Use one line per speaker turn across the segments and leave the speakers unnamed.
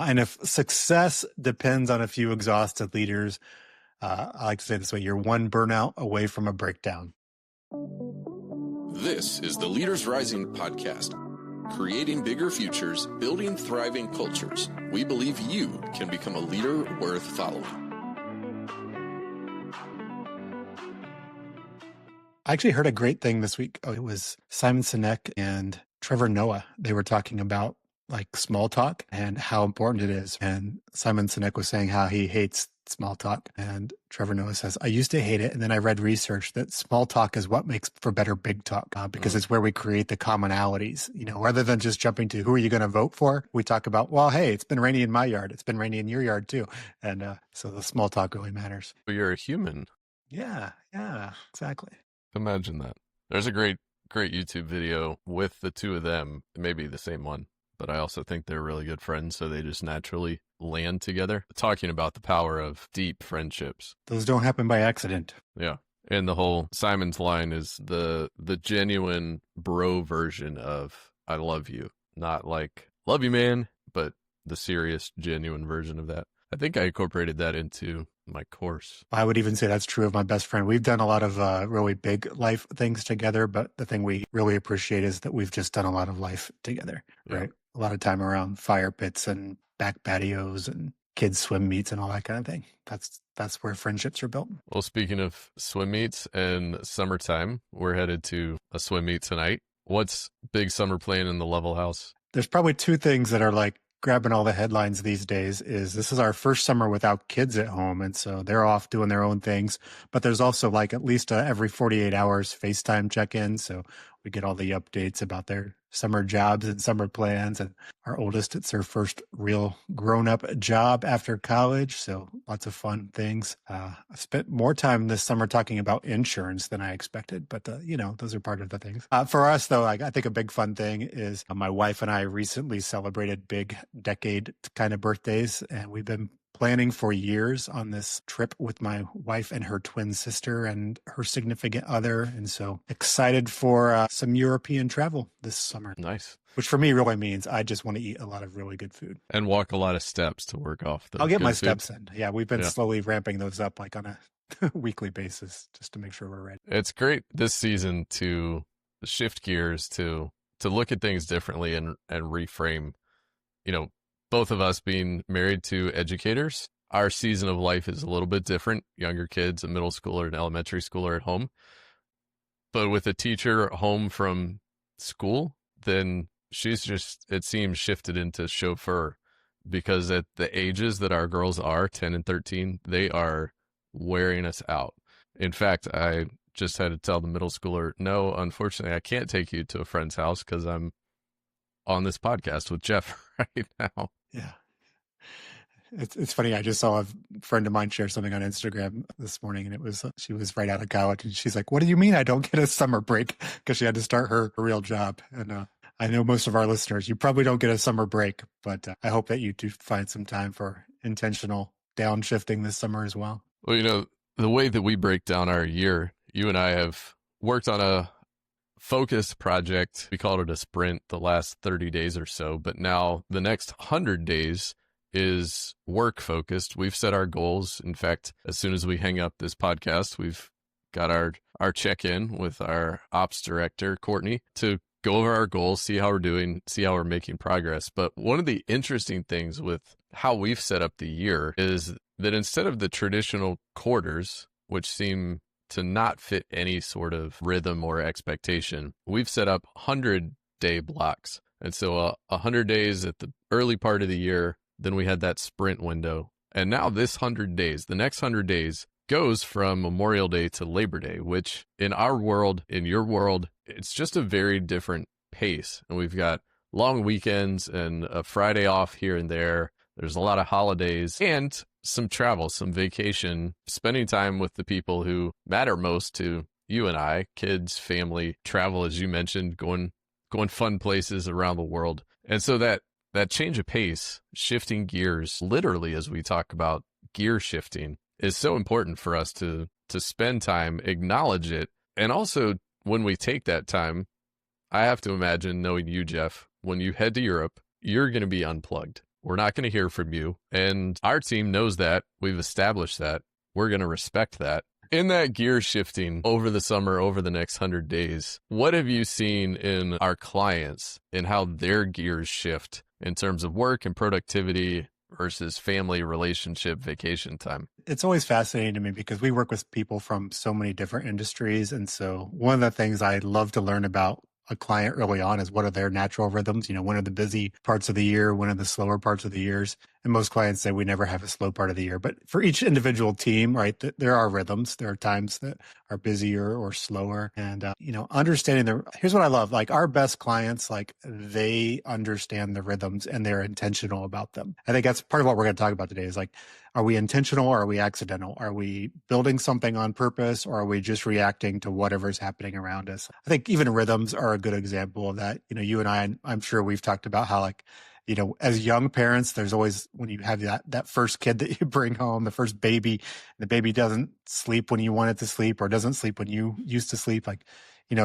And if success depends on a few exhausted leaders, I like to say it this way, you're one burnout away from a breakdown.
This is the Leaders Rising podcast. Creating bigger futures, building thriving cultures. We believe you can become a leader worth following.
I actually heard a great thing this week. It was Simon Sinek and Trevor Noah. They were talking about like small talk and how important it is. And Simon Sinek was saying how he hates small talk. And Trevor Noah says, I used to hate it. And then I read research that small talk is what makes for better big talk because it's where we create the commonalities, rather than just jumping to who are you going to vote for? We talk about, well, hey, it's been rainy in my yard. It's been rainy in your yard too. And so the small talk really matters.
But you're a human.
Yeah, exactly.
Imagine that. There's a great YouTube video with the two of them. It may be the same one, but I also think they're really good friends, so they just naturally land together, talking about the power of deep friendships.
Those don't happen by accident.
Yeah. And the whole Simon's line is the genuine bro version of I love you. Not like, love you, man, but the serious, genuine version of that. I think I incorporated that into my course.
I would even say that's true of my best friend. We've done a lot of really big life things together, but the thing we really appreciate is that we've just done a lot of life together, right? A lot of time around fire pits and back patios and kids swim meets and all that kind of thing. That's where friendships are built.
Well, speaking of swim meets and summertime, we're headed to a swim meet tonight. What's big summer plan in the Level House?
There's probably two things that are like grabbing all the headlines these days. Is this is our first summer without kids at home, and so they're off doing their own things, but there's also like at least every 48 hours FaceTime check-in, so we get all the updates about their summer jobs and summer plans. And our oldest, it's her first real grown-up job after college, so lots of fun things. I spent more time this summer talking about insurance than I expected, but those are part of the things. For us, though, I think a big fun thing is my wife and I recently celebrated big decade kind of birthdays, and we've been planning for years on this trip with my wife and her twin sister and her significant other. And so excited for some European travel this summer.
Nice.
Which for me really means I just want to eat a lot of really good food.
And walk a lot of steps to work off.
I'll get my steps in. Yeah, we've been slowly ramping those up like on a weekly basis just to make sure we're ready.
It's great this season to shift gears, to look at things differently and reframe. Both of us being married to educators, our season of life is a little bit different. Younger kids, a middle schooler and elementary schooler at home. But with a teacher home from school, then she's just, it seems, shifted into chauffeur, because at the ages that our girls are, 10 and 13, they are wearing us out. In fact, I just had to tell the middle schooler, no, unfortunately, I can't take you to a friend's house because I'm on this podcast with Jeff right now.
Yeah. It's funny. I just saw a friend of mine share something on Instagram this morning, and it was, she was right out of college, and she's like, what do you mean I don't get a summer break? Because she had to start her real job. And I know most of our listeners, you probably don't get a summer break, but I hope that you do find some time for intentional downshifting this summer as well.
Well, the way that we break down our year, you and I have worked on a focused project. We called it a sprint the last 30 days or so, but now the next 100 days is work focused. We've set our goals. In fact, as soon as we hang up this podcast, we've got our check-in with our ops director, Courtney, to go over our goals, see how we're doing, see how we're making progress. But one of the interesting things with how we've set up the year is that instead of the traditional quarters, which seem to not fit any sort of rhythm or expectation, we've set up 100-day blocks. And so 100 days at the early part of the year, then we had that sprint window. And now this 100 days, the next 100 days goes from Memorial Day to Labor Day, which in our world, in your world, it's just a very different pace. And we've got long weekends and a Friday off here and there. There's a lot of holidays and some travel, some vacation, spending time with the people who matter most to you and I, kids, family, travel, as you mentioned, going fun places around the world. And so that change of pace, shifting gears, literally as we talk about gear shifting, is so important for us to spend time, acknowledge it. And also when we take that time, I have to imagine, knowing you, Jeff, when you head to Europe, you're going to be unplugged. We're not going to hear from you. And our team knows that. We've established that. We're going to respect that. In that gear shifting over the summer, over the next 100 days, what have you seen in our clients and how their gears shift in terms of work and productivity versus family, relationship, vacation time?
It's always fascinating to me because we work with people from so many different industries. And so one of the things I love to learn about a client early on is what are their natural rhythms? When are the busy parts of the year? When are the slower parts of the years? And most clients say we never have a slow part of the year. But for each individual team, right, there are rhythms. There are times that are busier or slower. And, understanding here's what I love. Like our best clients, like they understand the rhythms and they're intentional about them. I think that's part of what we're going to talk about today is like, are we intentional or are we accidental? Are we building something on purpose or are we just reacting to whatever's happening around us? I think even rhythms are a good example of that. You and I'm sure we've talked about how like, as young parents, there's always when you have that first kid that you bring home, the first baby, the baby doesn't sleep when you want it to sleep or doesn't sleep when you used to sleep. Like,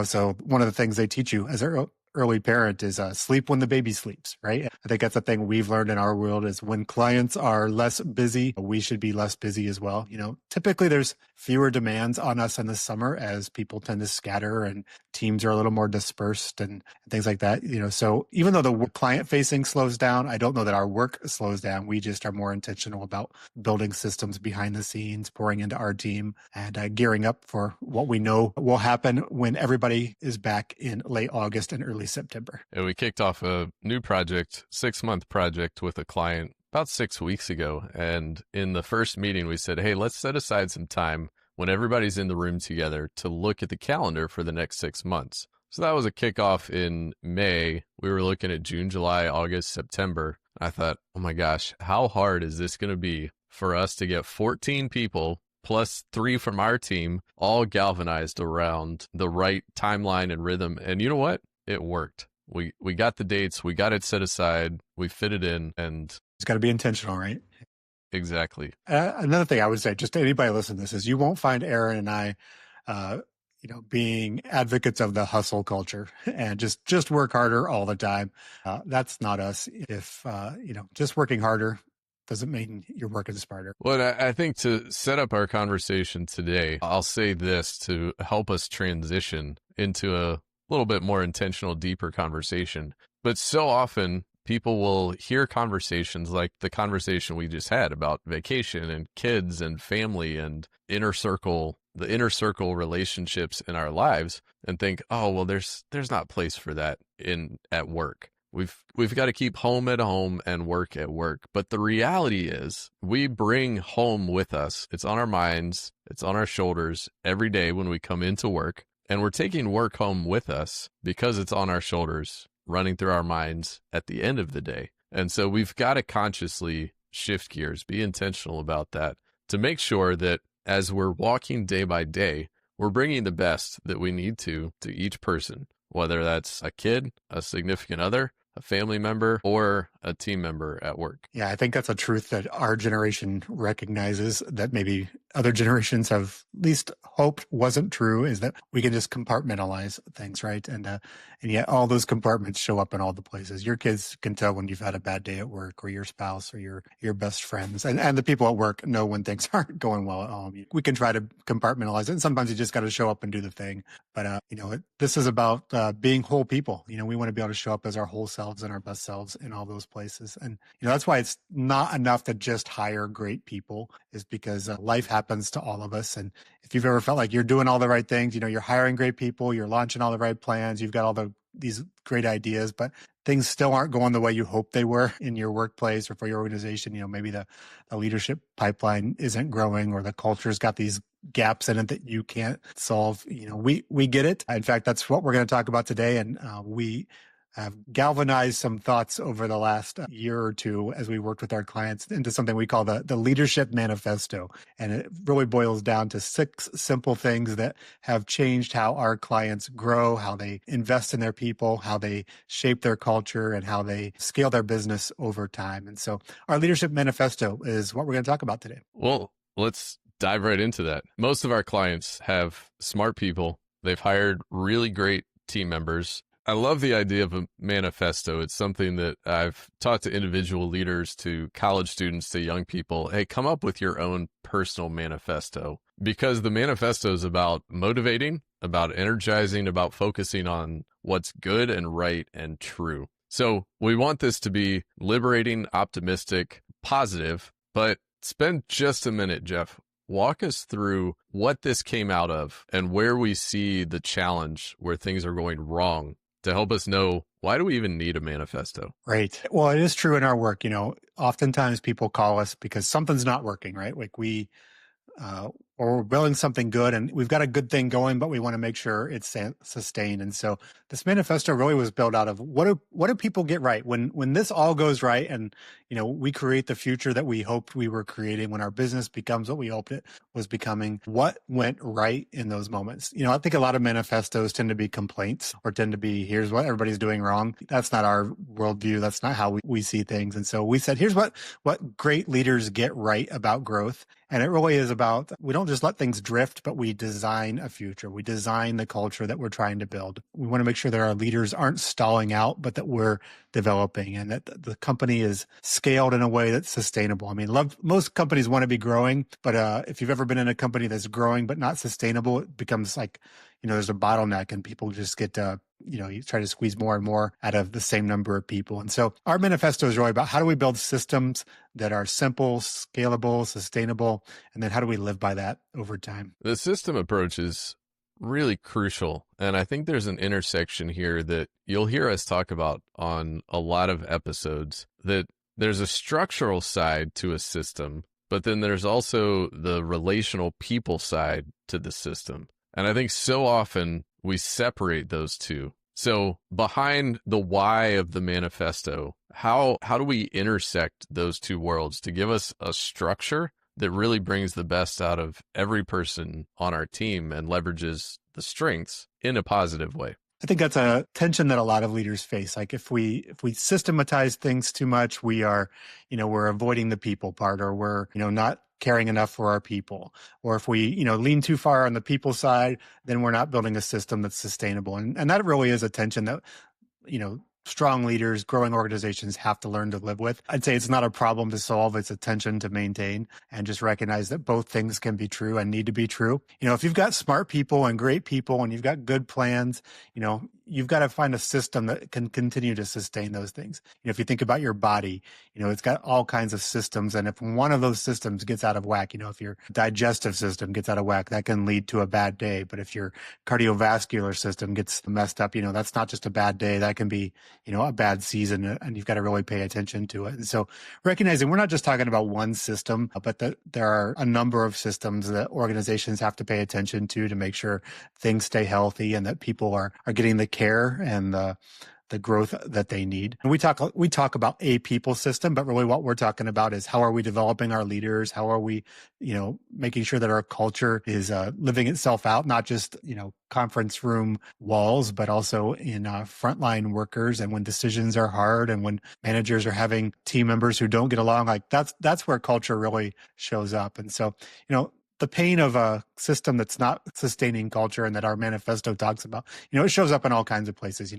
so one of the things they teach you as an early parent is sleep when the baby sleeps, right? I think that's the thing we've learned in our world is when clients are less busy, we should be less busy as well. Typically there's fewer demands on us in the summer as people tend to scatter and teams are a little more dispersed and things like that. So even though the client facing slows down, I don't know that our work slows down. We just are more intentional about building systems behind the scenes, pouring into our team and gearing up for what we know will happen when everybody is back in late August and early September.
And we kicked off a new project, 6-month project with a client about 6 weeks ago. And in the first meeting, we said, hey, let's set aside some time when everybody's in the room together to look at the calendar for the next 6 months. So that was a kickoff in May. We were looking at June, July, August, September. I thought, oh my gosh, how hard is this going to be for us to get 14 people plus 3 from our team all galvanized around the right timeline and rhythm? And you know what? It worked. We got the dates, we got it set aside, we fit it in, and
it's got to be intentional, right?
Exactly.
Another thing I would say, just to anybody listening to this, is you won't find Aaron and I, being advocates of the hustle culture and just work harder all the time. That's not us. If just working harder doesn't mean you're working smarter.
Well, I think to set up our conversation today, I'll say this to help us transition into a little bit more intentional, deeper conversation. But so often people will hear conversations like the conversation we just had about vacation and kids and family and the inner circle relationships in our lives and think, oh, well, there's not place for that at work. We've got to keep home at home and work at work. But the reality is we bring home with us. It's on our minds. It's on our shoulders every day when we come into work. And we're taking work home with us because it's on our shoulders, running through our minds at the end of the day. And so we've got to consciously shift gears, be intentional about that to make sure that as we're walking day by day, we're bringing the best that we need to each person, whether that's a kid, a significant other, a family member, or a team member at work.
Yeah, I think that's a truth that our generation recognizes that maybe other generations have at least hoped wasn't true, is that we can just compartmentalize things, right? And yet all those compartments show up in all the places. Your kids can tell when you've had a bad day at work, or your spouse, or your best friends. And the people at work know when things aren't going well at home. We can try to compartmentalize it, and sometimes you just got to show up and do the thing. But, this is about being whole people. We want to be able to show up as our whole selves and our best selves in all those places. And, that's why it's not enough to just hire great people, is because life happens to all of us. And if you've ever felt like you're doing all the right things, you're hiring great people, you're launching all the right plans, you've got all these great ideas, but things still aren't going the way you hoped they were in your workplace or for your organization. Maybe the leadership pipeline isn't growing, or the culture's got these gaps in it that you can't solve. We get it. In fact, that's what we're going to talk about today. And we have galvanized some thoughts over the last year or two as we worked with our clients into something we call the Leadership Manifesto. And it really boils down to 6 simple things that have changed how our clients grow, how they invest in their people, how they shape their culture, and how they scale their business over time. And so our Leadership Manifesto is what we're going to talk about today.
Well, let's dive right into that. Most of our clients have smart people. They've hired really great team members. I love the idea of a manifesto. It's something that I've taught to individual leaders, to college students, to young people. Hey, come up with your own personal manifesto, because the manifesto is about motivating, about energizing, about focusing on what's good and right and true. So we want this to be liberating, optimistic, positive, but spend just a minute, Jeff. Walk us through what this came out of and where we see the challenge, where things are going wrong, to help us know, why do we even need a manifesto?
Right. Well, it is true in our work. Oftentimes people call us because something's not working, right? Like or we're building something good and we've got a good thing going, but we want to make sure it's sustained. And so this manifesto really was built out of what do people get right when this all goes right, and we create the future that we hoped we were creating, when our business becomes what we hoped it was becoming. What went right in those moments? I think a lot of manifestos tend to be complaints, or tend to be, here's what everybody's doing wrong. That's not our worldview. That's not how we see things. And so we said, here's what great leaders get right about growth. And it really is about, we don't just let things drift, but we design a future. We design the culture that we're trying to build. We want to make sure that our leaders aren't stalling out, but that we're developing, and that the company is scaled in a way that's sustainable. I mean, most companies want to be growing, but if you've ever been in a company that's growing but not sustainable, it becomes like, there's a bottleneck, and people just get you try to squeeze more and more out of the same number of people. And so our manifesto is really about, how do we build systems that are simple, scalable, sustainable, and then how do we live by that over time?
The system approach is really crucial. And I think there's an intersection here that you'll hear us talk about on a lot of episodes, that there's a structural side to a system, but then there's also the relational people side to the system. And I think so often we separate those two. So behind the why of the manifesto, how do we intersect those two worlds to give us a structure that really brings the best out of every person on our team and leverages the strengths in a positive way?
I think that's a tension that a lot of leaders face. Like if we systematize things too much, we are, we're avoiding the people part, or we're, not caring enough for our people. Or if we, lean too far on the people side, then we're not building a system that's sustainable. And that really is a tension that, strong leaders, growing organizations have to learn to live with. I'd say it's not a problem to solve, it's a tension to maintain, and just recognize that both things can be true and need to be true. If you've got smart people and great people and you've got good plans, you've got to find a system that can continue to sustain those things. If you think about your body, it's got all kinds of systems. And if one of those systems gets out of whack, if your digestive system gets out of whack, that can lead to a bad day. But if your cardiovascular system gets messed up, that's not just a bad day. That can be, a bad season, and you've got to really pay attention to it. And so recognizing we're not just talking about one system, but that there are a number of systems that organizations have to pay attention to make sure things stay healthy and that people are getting the care and the growth that they need. And we talk about a people system, but really what we're talking about is, how are we developing our leaders? How are we, making sure that our culture is living itself out, not just, conference room walls, but also in frontline workers, and when decisions are hard and when managers are having team members who don't get along, like that's where culture really shows up. And so, the pain of a system that's not sustaining culture, and that our manifesto talks about, it shows up in all kinds of places.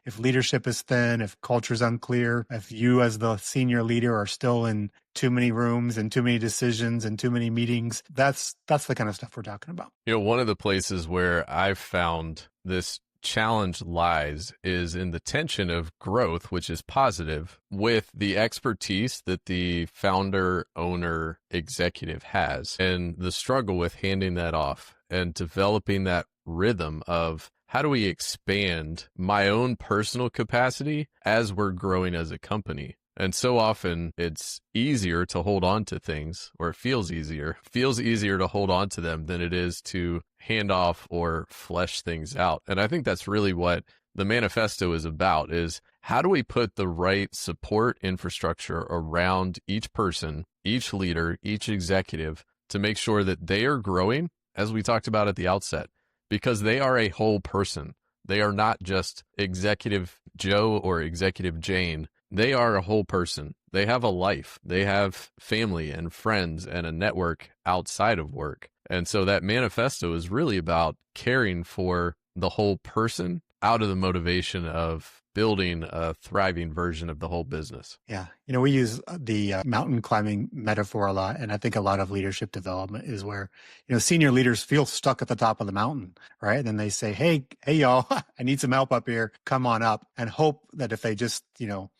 If leadership is thin, if culture's unclear, if you as the senior leader are still in too many rooms and too many decisions and too many meetings, that's the kind of stuff we're talking about.
One of the places where I've found this challenge lies is in the tension of growth, which is positive, with the expertise that the founder, owner, executive has, and the struggle with handing that off and developing that rhythm of, how do we expand my own personal capacity as we're growing as a company? And so often it's easier to hold on to things, or it feels easier to hold on to them than it is to hand off or flesh things out. And I think that's really what the manifesto is about, is how do we put the right support infrastructure around each person, each leader, each executive, to make sure that they are growing, as we talked about at the outset, because they are a whole person. They are not just Executive Joe or Executive Jane. They are a whole person. They have a life. They have family and friends and a network outside of work. And so that manifesto is really about caring for the whole person out of the motivation of building a thriving version of the whole business.
Yeah. We use the mountain climbing metaphor a lot. And I think a lot of leadership development is where, senior leaders feel stuck at the top of the mountain, right? And then they say, hey, y'all, I need some help up here. Come on up, and hope that if they just,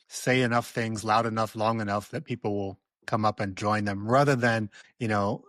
say enough things loud enough, long enough, that people will come up and join them, rather than,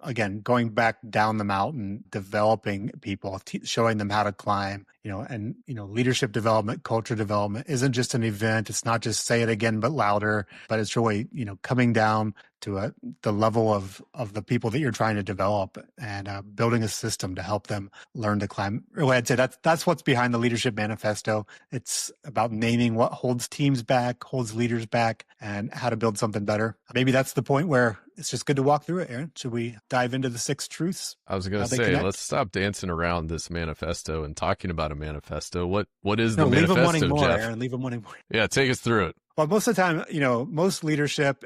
again, going back down the mountain, developing people, showing them how to climb, and, leadership development, culture development isn't just an event. It's not just say it again, but louder, but it's really, coming down to the level of the people that you're trying to develop, and building a system to help them learn to climb. Really, I'd say that's what's behind the Leadership Manifesto. It's about naming what holds teams back, holds leaders back, and how to build something better. Maybe that's the point where it's just good to walk through it, Aaron. Should we dive into the 6 truths?
I was going to say, let's stop dancing around this manifesto and talking about a manifesto. What is the manifesto,
leave them wanting more,
Jeff?
Aaron. Leave them wanting more.
Yeah, take us through it.
Well, most of the time, most leadership,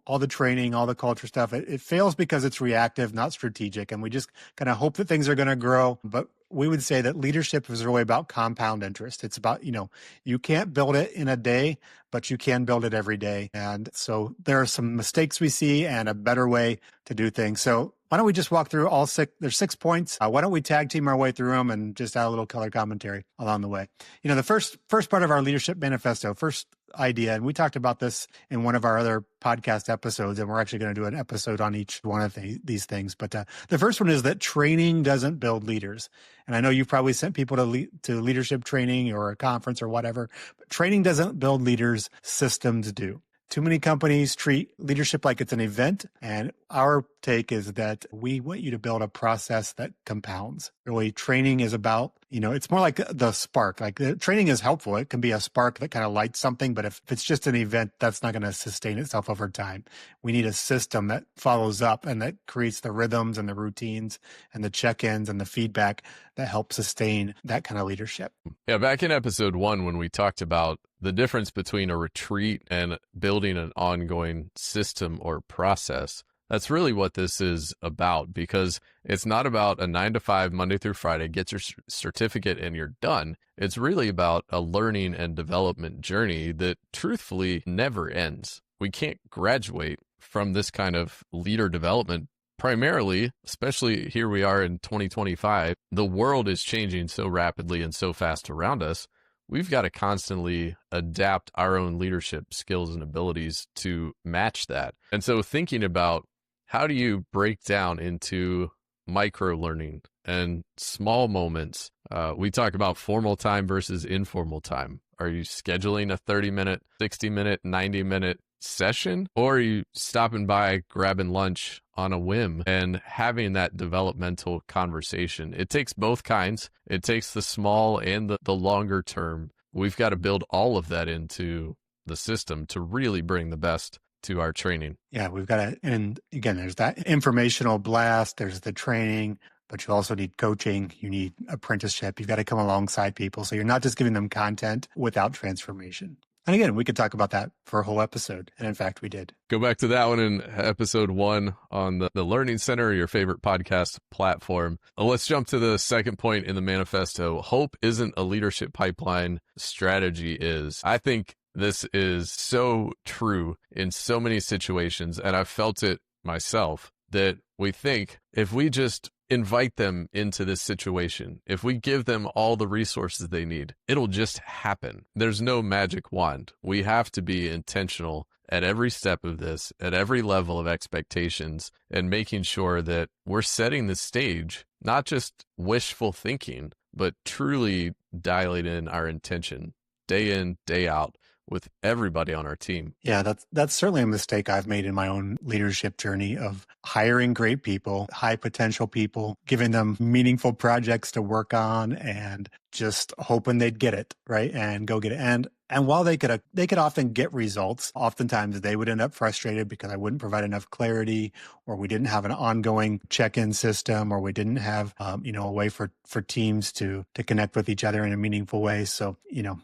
all the training, all the culture stuff, it fails because it's reactive, not strategic. And we just kind of hope that things are going to grow. But we would say that leadership is really about compound interest. It's about, you can't build it in a day, but you can build it every day. And so there are some mistakes we see and a better way to do things. So why don't we just walk through all 6? There's 6 points. Why don't we tag team our way through them and just add a little color commentary along the way? The first part of our leadership manifesto, first idea, and we talked about this in one of our other podcast episodes, and we're actually going to do an episode on each one of these things. But the first one is that training doesn't build leaders. And I know you've probably sent people to leadership training or a conference or whatever, but training doesn't build leaders, systems do. Too many companies treat leadership like it's an event, and our take is that we want you to build a process that compounds. Really, training is about, it's more like the spark. Like, the training is helpful. It can be a spark that kind of lights something, but if it's just an event, that's not going to sustain itself over time. We need a system that follows up and that creates the rhythms and the routines and the check-ins and the feedback that help sustain that kind of leadership.
Yeah, back in episode 1, when we talked about the difference between a retreat and building an ongoing system or process, that's really what this is about, because it's not about a 9 to 5, Monday through Friday, get your certificate and you're done. It's really about a learning and development journey that truthfully never ends. We can't graduate from this kind of leader development. Primarily, especially here we are in 2025, the world is changing so rapidly and so fast around us. We've got to constantly adapt our own leadership skills and abilities to match that. And so thinking about how do you break down into micro learning and small moments? We talk about formal time versus informal time. Are you scheduling a 30-minute, 60-minute, 90-minute session, or are you stopping by, grabbing lunch on a whim and having that developmental conversation? It takes both kinds. It takes the small and the longer term. We've got to build all of that into the system to really bring the best to our training.
Yeah, we've got to, and again, there's that informational blast, there's the training, but you also need coaching, you need apprenticeship, you've got to come alongside people. So you're not just giving them content without transformation. And again, we could talk about that for a whole episode. And in fact, we did.
Go back to that one in episode 1 on the Learning Center, your favorite podcast platform. Let's jump to the second point in the manifesto. Hope isn't a leadership pipeline, strategy is. I think this is so true in so many situations, and I've felt it myself, that we think if we just invite them into this situation, if we give them all the resources they need, it'll just happen. There's no magic wand. We have to be intentional at every step of this, at every level of expectations, and making sure that we're setting the stage, not just wishful thinking, but truly dialing in our intention day in, day out, with everybody on our team.
Yeah, that's certainly a mistake I've made in my own leadership journey of hiring great people, high potential people, giving them meaningful projects to work on and just hoping they'd get it, right? And go get it. And while they could often get results, oftentimes they would end up frustrated because I wouldn't provide enough clarity, or we didn't have an ongoing check-in system, or we didn't have a way for teams to connect with each other in a meaningful way. So,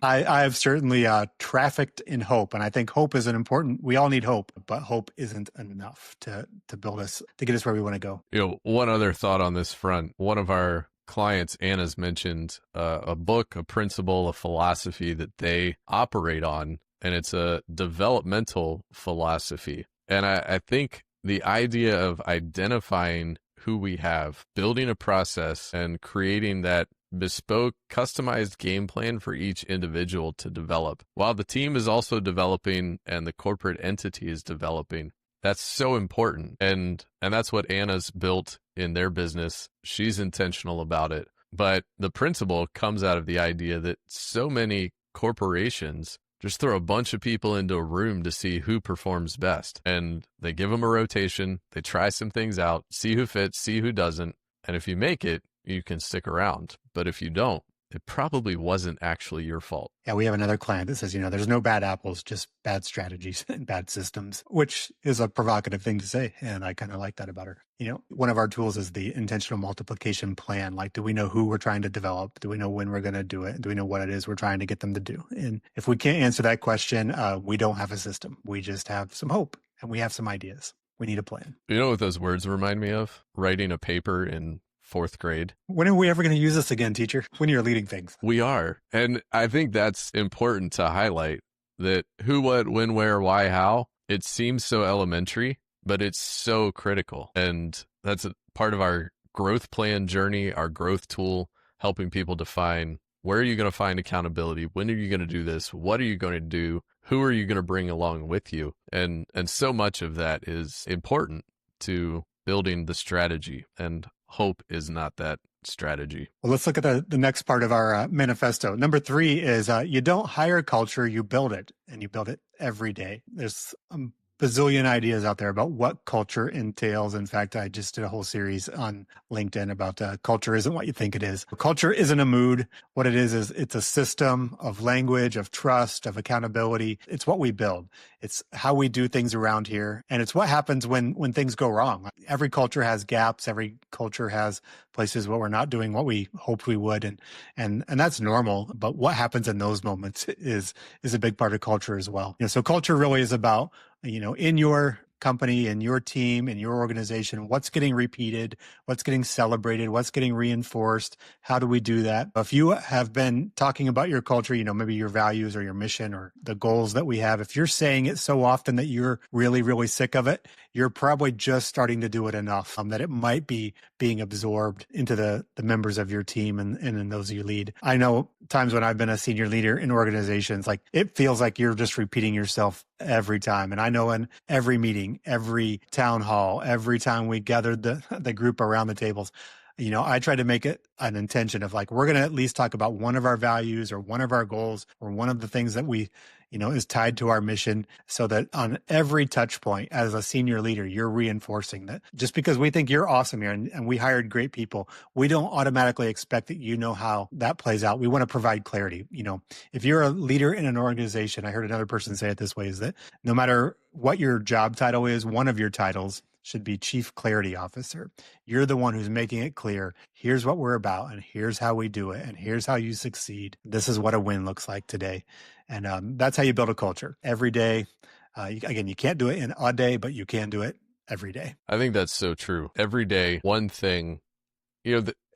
I have certainly trafficked in hope, and I think hope is we all need hope, but hope isn't enough to build us, to get us where we want to go.
One other thought on this front. One of our clients, Anna's mentioned a book, a principle, a philosophy that they operate on, and it's a developmental philosophy. And I think the idea of identifying who we have, building a process, and creating that bespoke, customized game plan for each individual to develop, while the team is also developing and the corporate entity is developing. That's so important. And that's what Anna's built in their business. She's intentional about it. But the principle comes out of the idea that so many corporations just throw a bunch of people into a room to see who performs best. And they give them a rotation. They try some things out, see who fits, see who doesn't. And if you make it, you can stick around. But if you don't, it probably wasn't actually your fault.
Yeah, we have another client that says, there's no bad apples, just bad strategies and bad systems, which is a provocative thing to say. And I kind of like that about her. One of our tools is the intentional multiplication plan. Like, do we know who we're trying to develop? Do we know when we're going to do it? Do we know what it is we're trying to get them to do? And if we can't answer that question, we don't have a system. We just have some hope and we have some ideas. We need a plan.
You know what those words remind me of? Writing a paper in 4th grade.
When are we ever going to use this again, teacher? When you're leading things.
We are. And I think that's important to highlight, that who, what, when, where, why, how. It seems so elementary, but it's so critical. And that's a part of our growth plan journey, our growth tool, helping people define where are you going to find accountability? When are you going to do this? What are you going to do? Who are you going to bring along with you? And so much of that is important to building the strategy, and hope is not that strategy.
Well, let's look at the next part of our manifesto. Number 3 is you don't hire culture, you build it, and you build it every day. There's a bazillion ideas out there about what culture entails. In fact, I just did a whole series on LinkedIn about culture isn't what you think it is. Culture isn't a mood. What it is it's a system of language, of trust, of accountability. It's what we build. It's how we do things around here. And it's what happens when things go wrong. Every culture has gaps. Every culture has places where we're not doing what we hoped we would. And that's normal. But what happens in those moments is a big part of culture as well. So culture really is about, in your company, in your team, in your organization, what's getting repeated, what's getting celebrated, what's getting reinforced. How do we do that? If you have been talking about your culture, maybe your values or your mission or the goals that we have, if you're saying it so often that you're really, really sick of it, you're probably just starting to do it enough that it might be being absorbed into the members of your team and in those you lead. I know times when I've been a senior leader in organizations, like it feels like you're just repeating yourself every time. And I know in every meeting, every town hall, every time we gathered the group around the tables, I try to make it an intention of like, we're going to at least talk about one of our values or one of our goals or one of the things that we, is tied to our mission, so that on every touch point as a senior leader, you're reinforcing that. Just because we think you're awesome here and we hired great people, we don't automatically expect that how that plays out. We want to provide clarity. If you're a leader in an organization, I heard another person say it this way, is that no matter what your job title is, one of your titles should be Chief Clarity Officer. You're the one who's making it clear. Here's what we're about, and here's how we do it, and here's how you succeed. This is what a win looks like today. And that's how you build a culture every day. You can't do it in a day, but you can do it every day.
I think that's so true. Every day, one thing.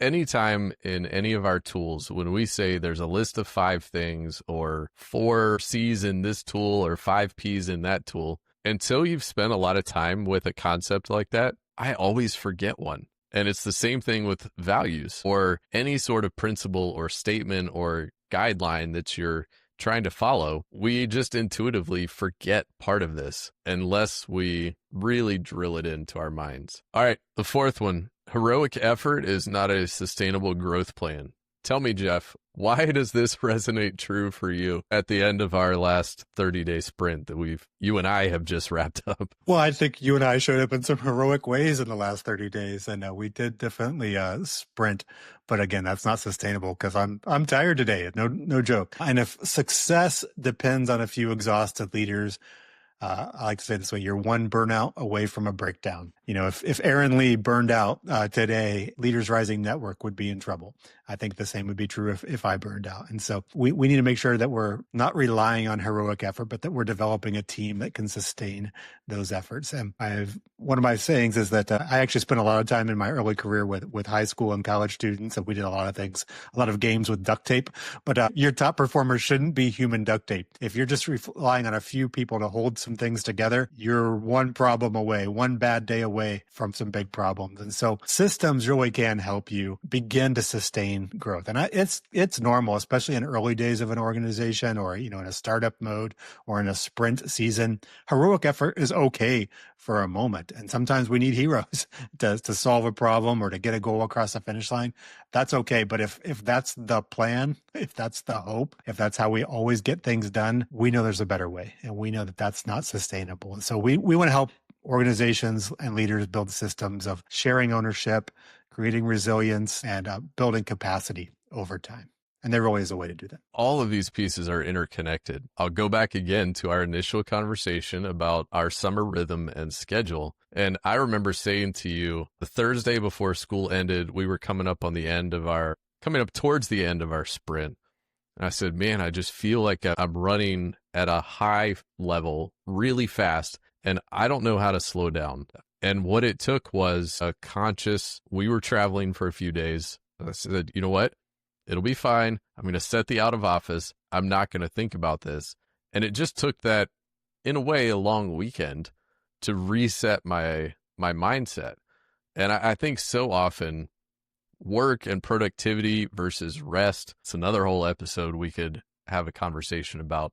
Anytime in any of our tools, when we say there's a list of 5 things or 4 C's in this tool or 5 P's in that tool, until you've spent a lot of time with a concept like that, I always forget one. And it's the same thing with values or any sort of principle or statement or guideline that you're trying to follow. We just intuitively forget part of this unless we really drill it into our minds. All right, the 4th one, heroic effort is not a sustainable growth plan. Tell me, Jeff, why does this resonate true for you at the end of our last 30-day sprint that you and I have just wrapped up?
Well, I think you and I showed up in some heroic ways in the last 30 days, and we did definitely sprint. But again, that's not sustainable because I'm tired today. No joke. And if success depends on a few exhausted leaders, I like to say it this way, you're one burnout away from a breakdown. If Aaron Lee burned out today, Leaders Rising Network would be in trouble. I think the same would be true if I burned out. And so we need to make sure that we're not relying on heroic effort, but that we're developing a team that can sustain those efforts. And one of my sayings is that I actually spent a lot of time in my early career with high school and college students, and we did a lot of things, a lot of games with duct tape. But your top performers shouldn't be human duct tape. If you're just relying on a few people to hold some things together, you're one problem away, one bad day away from some big problems. And so systems really can help you begin to sustain growth. And it's normal, especially in early days of an organization or, in a startup mode or in a sprint season. Heroic effort is okay for a moment. And sometimes we need heroes to solve a problem or to get a goal across the finish line. That's okay. But if that's the plan, if that's the hope, if that's how we always get things done, we know there's a better way. And we know that that's not sustainable. And so we want to help organizations and leaders build systems of sharing ownership, creating resilience, and building capacity over time. And there really is a way to do that.
All of these pieces are interconnected. I'll go back again to our initial conversation about our summer rhythm and schedule. And I remember saying to you, the Thursday before school ended, we were coming up towards the end of our sprint. And I said, man, I just feel like I'm running at a high level really fast, and I don't know how to slow down. And what it took was we were traveling for a few days. I said, you know what? It'll be fine. I'm going to set the out of office. I'm not going to think about this. And it just took that, in a way, a long weekend to reset my mindset. And I think so often work and productivity versus rest, it's another whole episode we could have a conversation about.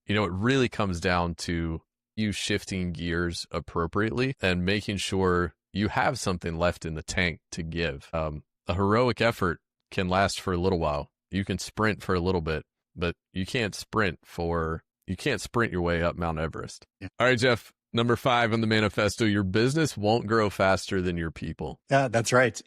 It really comes down to you shifting gears appropriately and making sure you have something left in the tank to give. A heroic effort can last for a little while. You can sprint for a little bit, but you can't sprint your way up Mount Everest. Yeah. All right, Jeff, number 5 on the manifesto, your business won't grow faster than your people.
Yeah, that's right.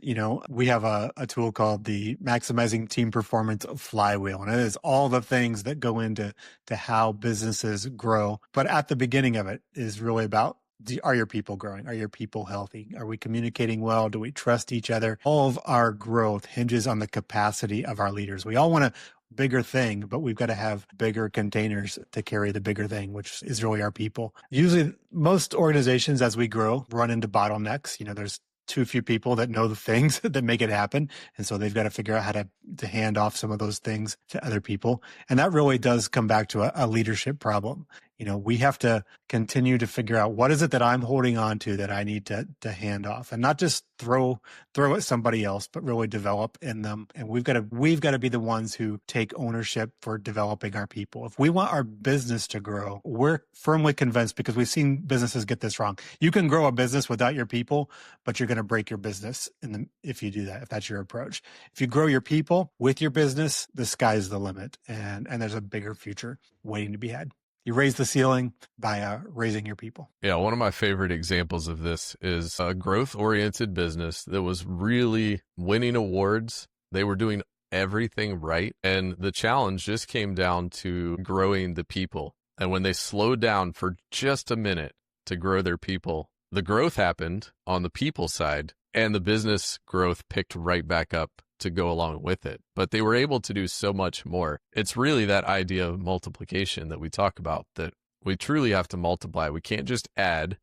We have a tool called the Maximizing Team Performance Flywheel, and it is all the things that go into how businesses grow. But at the beginning of it is really about, are your people growing? Are your people healthy? Are we communicating well? Do we trust each other? All of our growth hinges on the capacity of our leaders. We all want a bigger thing, but we've got to have bigger containers to carry the bigger thing, which is really our people. Usually, most organizations, as we grow, run into bottlenecks. There's too few people that know the things that make it happen. And so they've got to figure out how to hand off some of those things to other people. And that really does come back to a leadership problem. We have to continue to figure out, what is it that I'm holding on to that I need to hand off, and not just throw at somebody else, but really develop in them. And we've got to be the ones who take ownership for developing our people. If we want our business to grow, we're firmly convinced, because we've seen businesses get this wrong. You can grow a business without your people, but you're going to break your business if you do that, if that's your approach. If you grow your people with your business, the sky's the limit, and there's a bigger future waiting to be had. You raise the ceiling by raising your people.
Yeah, one of my favorite examples of this is a growth-oriented business that was really winning awards. They were doing everything right, and the challenge just came down to growing the people. And when they slowed down for just a minute to grow their people, the growth happened on the people side, and the business growth picked right back up to go along with it. But they were able to do so much more. It's really that idea of multiplication that we talk about, that we truly have to multiply. We can't just add,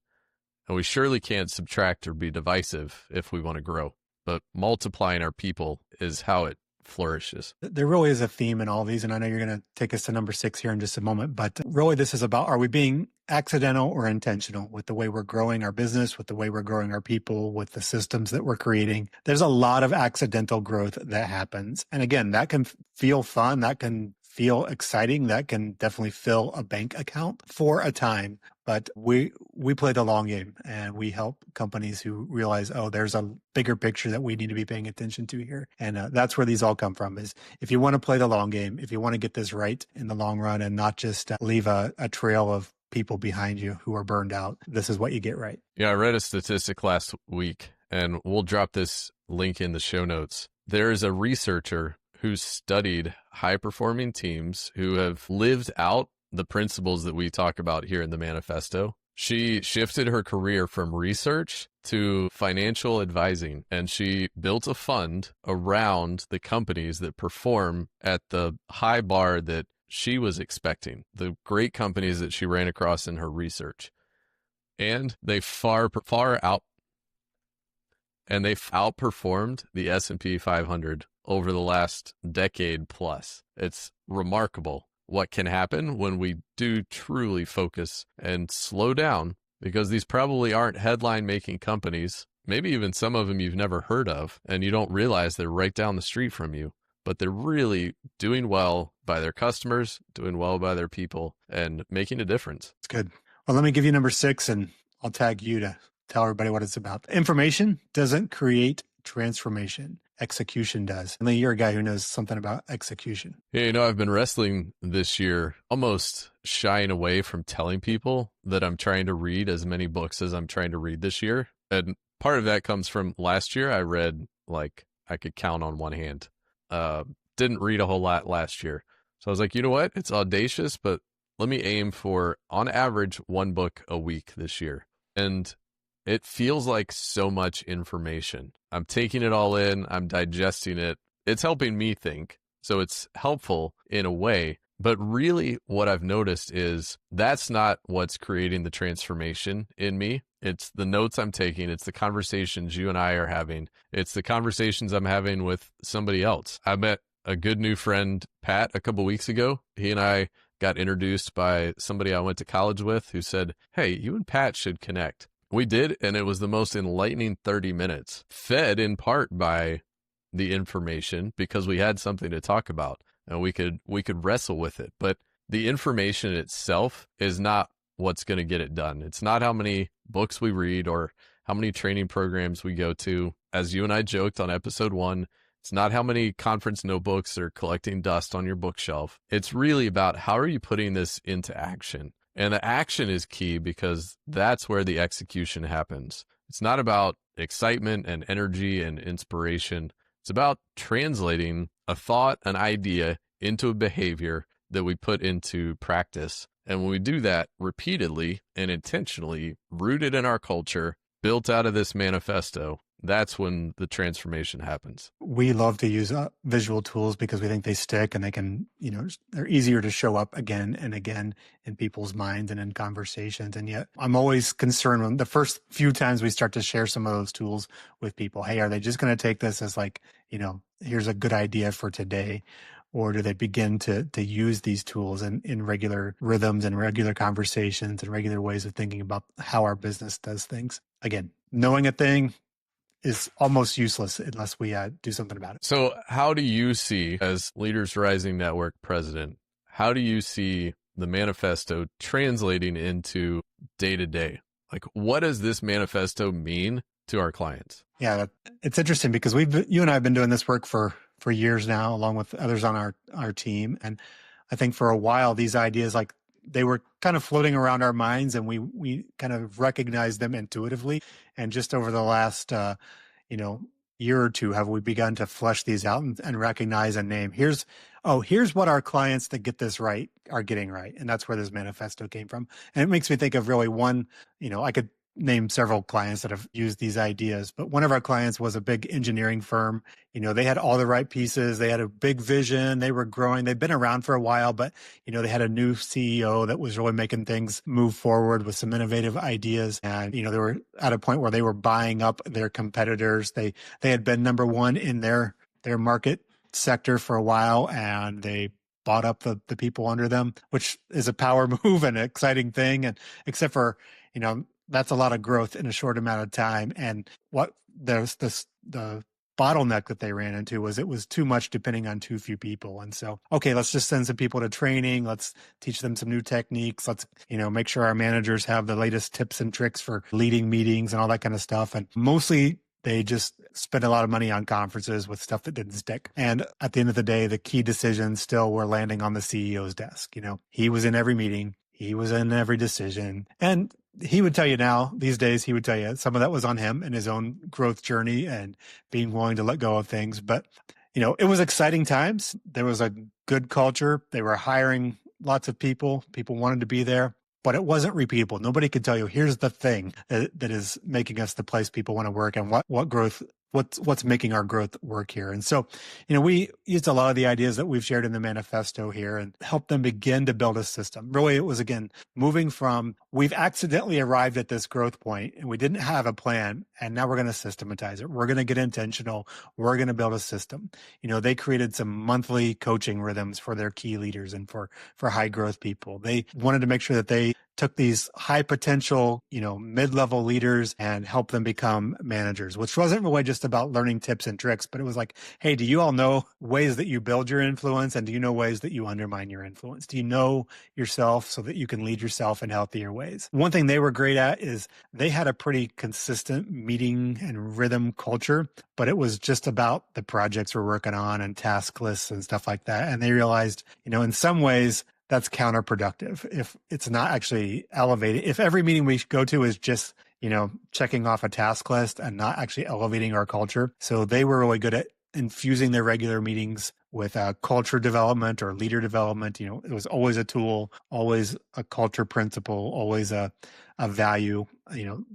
and we surely can't subtract or be divisive if we want to grow. But multiplying our people is how it flourishes.
There really is a theme in all these, and I know you're going to take us to number 6 here in just a moment, but really this is about, are we being accidental or intentional with the way we're growing our business, with the way we're growing our people, with the systems that we're creating? There's a lot of accidental growth that happens. And again, that can feel fun, that can feel exciting, that can definitely fill a bank account for a time. But we play the long game, and we help companies who realize, there's a bigger picture that we need to be paying attention to here. And that's where these all come from, is if you want to play the long game, if you want to get this right in the long run and not just leave a trail of people behind you who are burned out, this is what you get right.
Yeah, I read a statistic last week, and we'll drop this link in the show notes. There is a researcher who's studied high-performing teams who have lived out the principles that we talk about here in the manifesto. She shifted her career from research to financial advising, and she built a fund around the companies that perform at the high bar that she was expecting, the great companies that she ran across in her research. And they outperformed the S&P 500 over the last decade plus. It's remarkable what can happen when we do truly focus and slow down, because these probably aren't headline-making companies. Maybe even some of them you've never heard of, and you don't realize they're right down the street from you, but they're really doing well by their customers, doing well by their people, and making a difference.
It's good. Well, let me give you number 6, and I'll tag you to tell everybody what it's about. Information doesn't create transformation. Execution does. And you're a guy who knows something about execution.
Yeah, I've been wrestling this year, almost shying away from telling people that I'm trying to read as many books as I'm trying to read this year. And part of that comes from last year. I read, like, I could count on one hand. Didn't read a whole lot last year. So I was like, you know what? It's audacious, but let me aim for, on average, 1 book a week this year. And it feels like so much information. I'm taking it all in. I'm digesting it. It's helping me think. So it's helpful in a way. But really what I've noticed is that's not what's creating the transformation in me. It's the notes I'm taking. It's the conversations you and I are having. It's the conversations I'm having with somebody else. I met a good new friend, Pat, a couple weeks ago. He and I got introduced by somebody I went to college with who said, hey, you and Pat should connect. We did, and it was the most enlightening 30 minutes, fed in part by the information because we had something to talk about and we could wrestle with it. But the information itself is not what's going to get it done. It's not how many books we read or how many training programs we go to. As you and I joked on episode 1, it's not how many conference notebooks are collecting dust on your bookshelf. It's really about how are you putting this into action? And the action is key because that's where the execution happens. It's not about excitement and energy and inspiration. It's about translating a thought, an idea into a behavior that we put into practice. And when we do that repeatedly and intentionally, rooted in our culture, built out of this manifesto, that's when the transformation happens.
We love to use visual tools because we think they stick and they can, they're easier to show up again and again in people's minds and in conversations. And yet I'm always concerned when the first few times we start to share some of those tools with people. Hey, are they just going to take this as like, here's a good idea for today? Or do they begin to use these tools in regular rhythms and regular conversations and regular ways of thinking about how our business does things? Again, knowing a thing is almost useless unless we do something about it.
So how do you see, as Leaders Rising Network president, how do you see the manifesto translating into day-to-day? Like, what does this manifesto mean to our clients?
Yeah, it's interesting because you and I have been doing this work for years now, along with others on our team. And I think for a while, these ideas, like, they were kind of floating around our minds and we kind of recognized them intuitively. And just over the last, year or two, have we begun to flesh these out and recognize and name, here's what our clients that get this right are getting right. And that's where this manifesto came from. And it makes me think of really one, I could name several clients that have used these ideas, but one of our clients was a big engineering firm. They had all the right pieces. They had a big vision. They were growing. They'd been around for a while, but, they had a new CEO that was really making things move forward with some innovative ideas. And, they were at a point where they were buying up their competitors. They had been number one in their market sector for a while, and they bought up the people under them, which is a power move and an exciting thing. And except for, that's a lot of growth in a short amount of time. And what the bottleneck that they ran into was it was too much depending on too few people. And so, okay, let's just send some people to training. Let's teach them some new techniques. Let's, make sure our managers have the latest tips and tricks for leading meetings and all that kind of stuff. And mostly they just spent a lot of money on conferences with stuff that didn't stick. And at the end of the day, the key decisions still were landing on the CEO's desk. He was in every meeting. He was in every decision. And he would tell you now, these days, he would tell you some of that was on him and his own growth journey and being willing to let go of things. But, it was exciting times. There was a good culture. They were hiring lots of people. People wanted to be there, but it wasn't repeatable. Nobody could tell you, here's the thing that is making us the place people want to work, and what growth, what's making our growth work here. And so, we used a lot of the ideas that we've shared in the manifesto here and helped them begin to build a system. Really, it was, again, moving from, we've accidentally arrived at this growth point and we didn't have a plan, and now we're going to systematize it. We're going to get intentional. We're going to build a system. They created some monthly coaching rhythms for their key leaders and for high growth people. They wanted to make sure that they took these high potential, mid-level leaders and helped them become managers, which wasn't really just about learning tips and tricks, but it was like, hey, do you all know ways that you build your influence? And do you know ways that you undermine your influence? Do you know yourself so that you can lead yourself in healthier ways? One thing they were great at is they had a pretty consistent meeting and rhythm culture, but it was just about the projects we're working on and task lists and stuff like that. And they realized, in some ways, that's counterproductive if it's not actually elevated. If every meeting we go to is just, checking off a task list and not actually elevating our culture. So they were really good at infusing their regular meetings with culture development or leader development. It was always a tool, always a culture principle, always a value,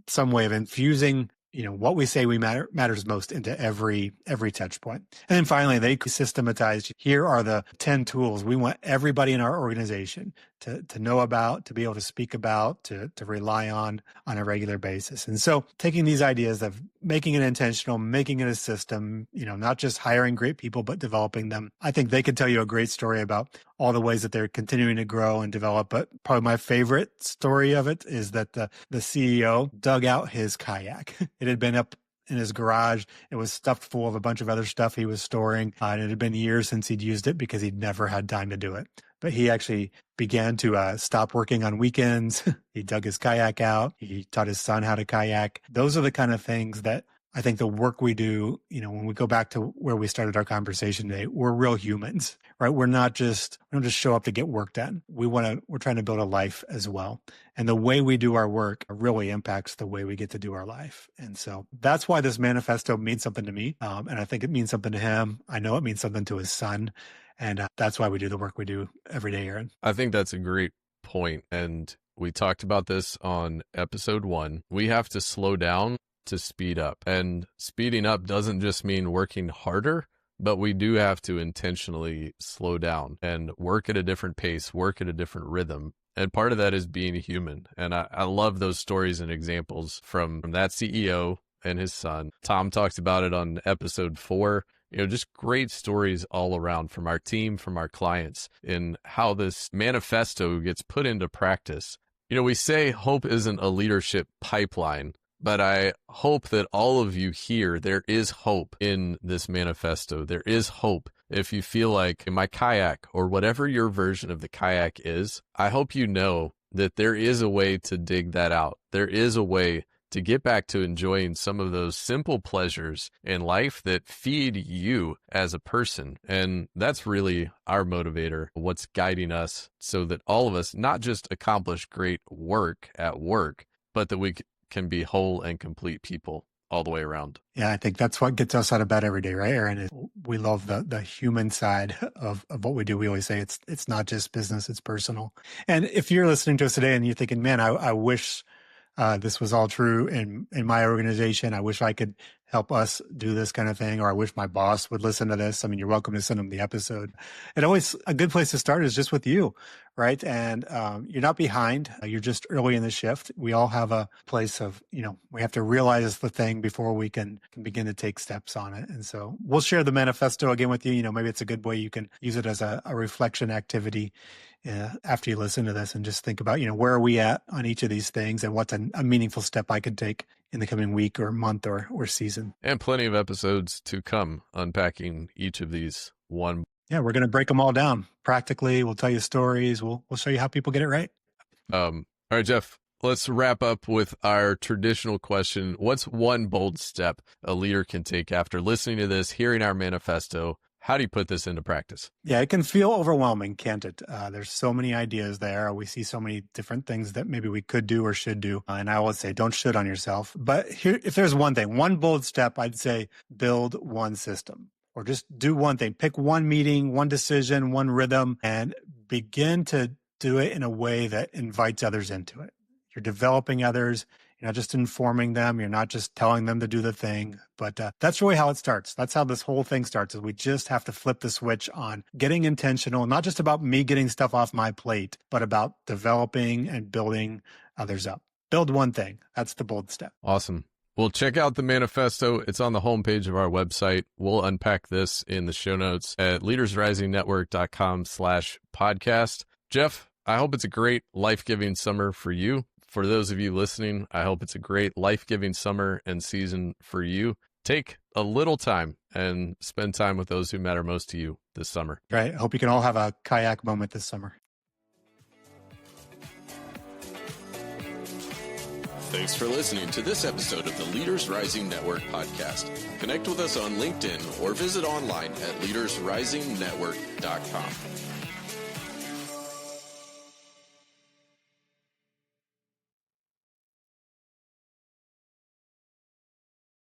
some way of infusing what we say matters most into every touch point. And then finally, they systematized, here are the 10 tools we want everybody in our organization to know about, to be able to speak about, to rely on a regular basis. And so taking these ideas of making it intentional, making it a system, not just hiring great people, but developing them. I think they could tell you a great story about all the ways that they're continuing to grow and develop. But probably my favorite story of it is that the CEO dug out his kayak. It had been up in his garage. It was stuffed full of a bunch of other stuff he was storing. And it had been years since he'd used it because he'd never had time to do it. But he actually began to stop working on weekends. He dug his kayak out. He taught his son how to kayak. Those are the kind of things that I think the work we do, when we go back to where we started our conversation today, we're real humans, right? We don't just show up to get work done. We're trying to build a life as well. And the way we do our work really impacts the way we get to do our life. And so that's why this manifesto means something to me. And I think it means something to him. I know it means something to his son. And that's why we do the work we do every day, Aaron.
I think that's a great point. And we talked about this on episode 1. We have to slow down to speed up. And speeding up doesn't just mean working harder, but we do have to intentionally slow down and work at a different pace, work at a different rhythm. And part of that is being a human. And I love those stories and examples from that CEO and his son. Tom talked about it on episode 4. Just great stories all around from our team, from our clients, in how this manifesto gets put into practice. We say hope isn't a leadership pipeline, but I hope that all of you here, there is hope in this manifesto. There is hope. If you feel like in my kayak or whatever your version of the kayak is, I hope you know that there is a way to dig that out. There is a way to get back to enjoying some of those simple pleasures in life that feed you as a person. And that's really our motivator, what's guiding us so that all of us not just accomplish great work at work, but that we can be whole and complete people all the way around.
Yeah, I think that's what gets us out of bed every day, right, Aaron? We love the human side of what we do. We always say it's not just business, it's personal. And if you're listening to us today and you're thinking, man, I wish this was all true in my organization. I wish I could help us do this kind of thing, or I wish my boss would listen to this. I mean, you're welcome to send them the episode. And always a good place to start is just with you, right? And you're not behind. You're just early in the shift. We all have a place of, we have to realize the thing before we can begin to take steps on it. And so we'll share the manifesto again with you. Maybe it's a good way you can use it as a reflection activity after you listen to this, and just think about, where are we at on each of these things and what's a meaningful step I could take in the coming week or month or season.
And plenty of episodes to come unpacking each of these one.
Yeah, we're going to break them all down practically. We'll tell you stories. We'll show you how people get it right.
All right, Jeff, let's wrap up with our traditional question. What's one bold step a leader can take after listening to this, hearing our manifesto? How do you put this into practice?
Yeah, it can feel overwhelming, can't it? There's so many ideas there. We see so many different things that maybe we could do or should do. And I always say, don't shit on yourself. But here, if there's one thing, one bold step, I'd say build one system, or just do one thing. Pick one meeting, one decision, one rhythm, and begin to do it in a way that invites others into it. You're developing others. You're not just informing them. You're not just telling them to do the thing. But that's really how it starts. That's how this whole thing starts, is we just have to flip the switch on getting intentional, not just about me getting stuff off my plate, but about developing and building others up. Build one thing. That's the bold step.
Awesome. Well, check out the manifesto. It's on the homepage of our website. We'll unpack this in the show notes at leadersrisingnetwork.com/podcast. Jeff, I hope it's a great life-giving summer for you. For those of you listening, I hope it's a great life-giving summer and season for you. Take a little time and spend time with those who matter most to you this summer.
Right. I hope you can all have a kayak moment this summer.
Thanks for listening to this episode of the Leaders Rising Network podcast. Connect with us on LinkedIn or visit online at leadersrisingnetwork.com.